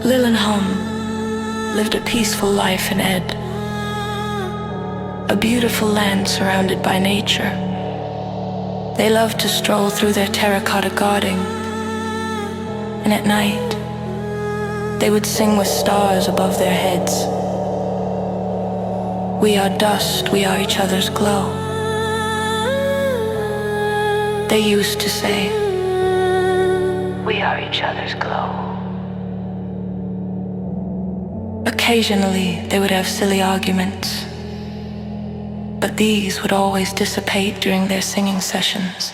Lil and Hom lived a peaceful life in Ed, a beautiful land surrounded by nature. They loved to stroll through their terracotta garden, and at night, they would sing with stars above their heads. We are dust, we are each other's glow. They used to say, we are each other's glow. Occasionally, they would have silly arguments, but these would always dissipate during their singing sessions.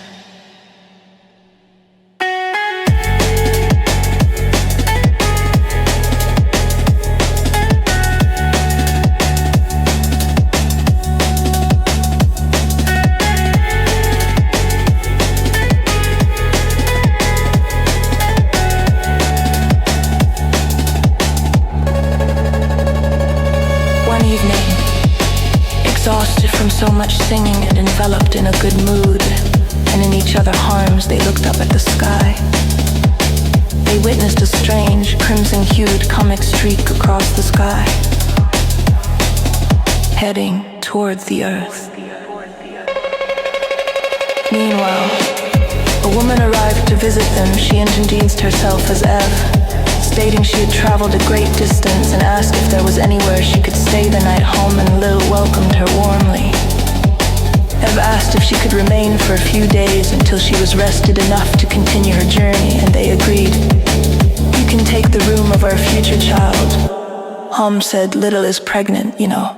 One evening, exhausted from so much singing and enveloped in a good mood, and in each other's arms, they looked up at the sky. They witnessed a strange, crimson-hued comet streak across the sky, heading toward the earth. Meanwhile, a woman arrived to visit them. She introduced herself as Ev, stating she had traveled a great distance and asked if there was anywhere she could stay the night. Hom and Lil welcomed her warmly. Ev asked if she could remain for a few days until she was rested enough to continue her journey, and they agreed. You can take the room of our future child. Hom said, Little is pregnant, you know.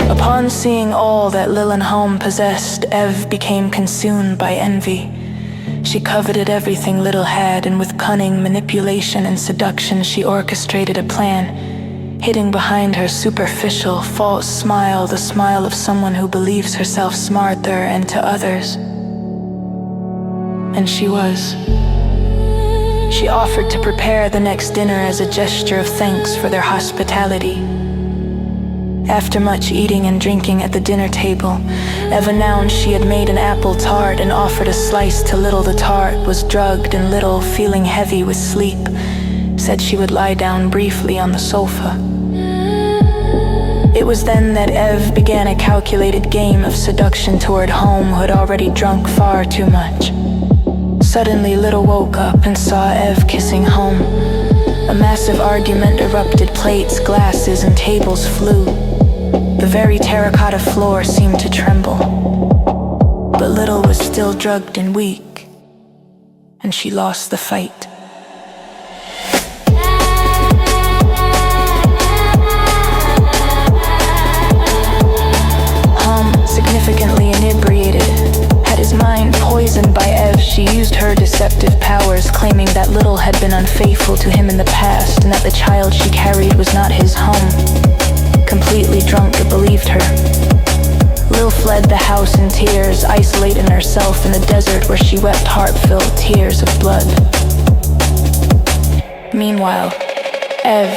Upon seeing all that Lil and Hom possessed, Ev became consumed by envy. She coveted everything Lil had, and with cunning, manipulation, and seduction, she orchestrated a plan, hiding behind her superficial, false smile, the smile of someone who believes herself smarter and to others. And she was. She offered to prepare the next dinner as a gesture of thanks for their hospitality. After much eating and drinking at the dinner table, Ev announced she had made an apple tart and offered a slice to Lil. The tart was drugged, and Lil, feeling heavy with sleep, said she would lie down briefly on the sofa. It was then that Ev began a calculated game of seduction toward Hom, who had already drunk far too much. Suddenly, Lil woke up and saw Ev kissing Hom. A massive argument erupted. Plates, glasses, and tables flew. The very terracotta floor seemed to tremble. But Lil was still drugged and weak, and she lost the fight. Hom, significantly inebriated, had his mind poisoned by Ev. She used her deceptive powers, claiming that Lil had been unfaithful to him in the past, and that the child she carried was not his. Hom, completely drunk, believed her. Lil fled the house in tears, isolating herself in the desert where she wept heart-filled tears of blood. Meanwhile, Ev,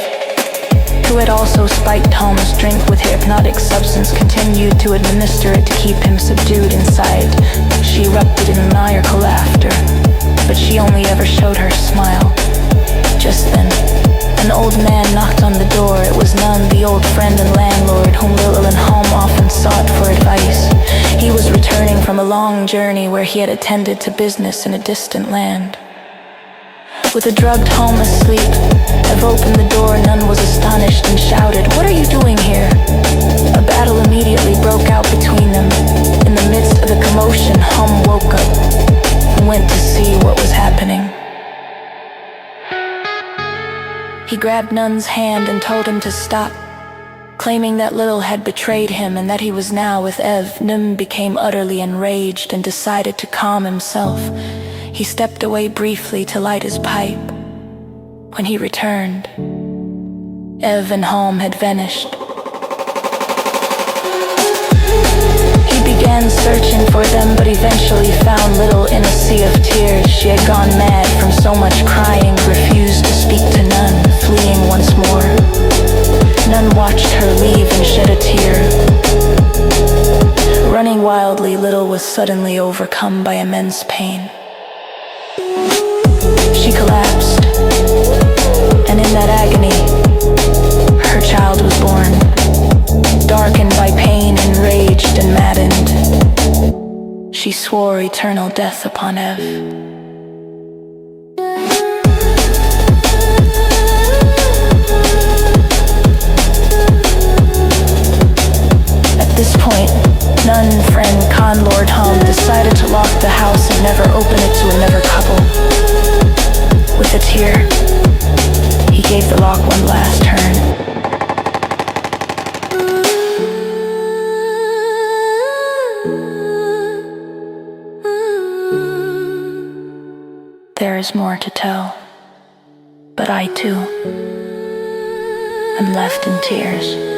who had also spiked Hom's drink with hypnotic substance, continued to administer it to keep him subdued inside. She erupted in maniacal laughter, but she only ever showed her smile. Just then, an old man knocked on the door. It was none, the old friend and landlord whom Lil and Hom often sought for advice. He was returning from a long journey where he had attended to business in a distant land. With a drugged Hom asleep, Ev opened the door. None was astonished and shouted, "What are you doing here?" A battle immediately broke out between them. In the midst of the commotion, Hom woke up and went to see what was happening. He grabbed Nun's hand and told him to stop, claiming that Lil had betrayed him and that he was now with Ev. Nun became utterly enraged and decided to calm himself. He stepped away briefly to light his pipe. When he returned, Ev and Hom had vanished. He began searching for them, but eventually found Lil in a sea of tears. She had gone mad from so much crying, refused to speak to none, fleeing once more. None watched her leave and shed a tear. Running wildly, Lil was suddenly overcome by immense pain. She collapsed, and in that agony, her child was born, darkened by pain, enraged and maddened. She swore eternal death upon Ev. At this point, nun friend Lord Hom decided to lock the house and never open it to another couple. With a tear, he gave the lock one last turn. There is more to tell, but I too am left in tears.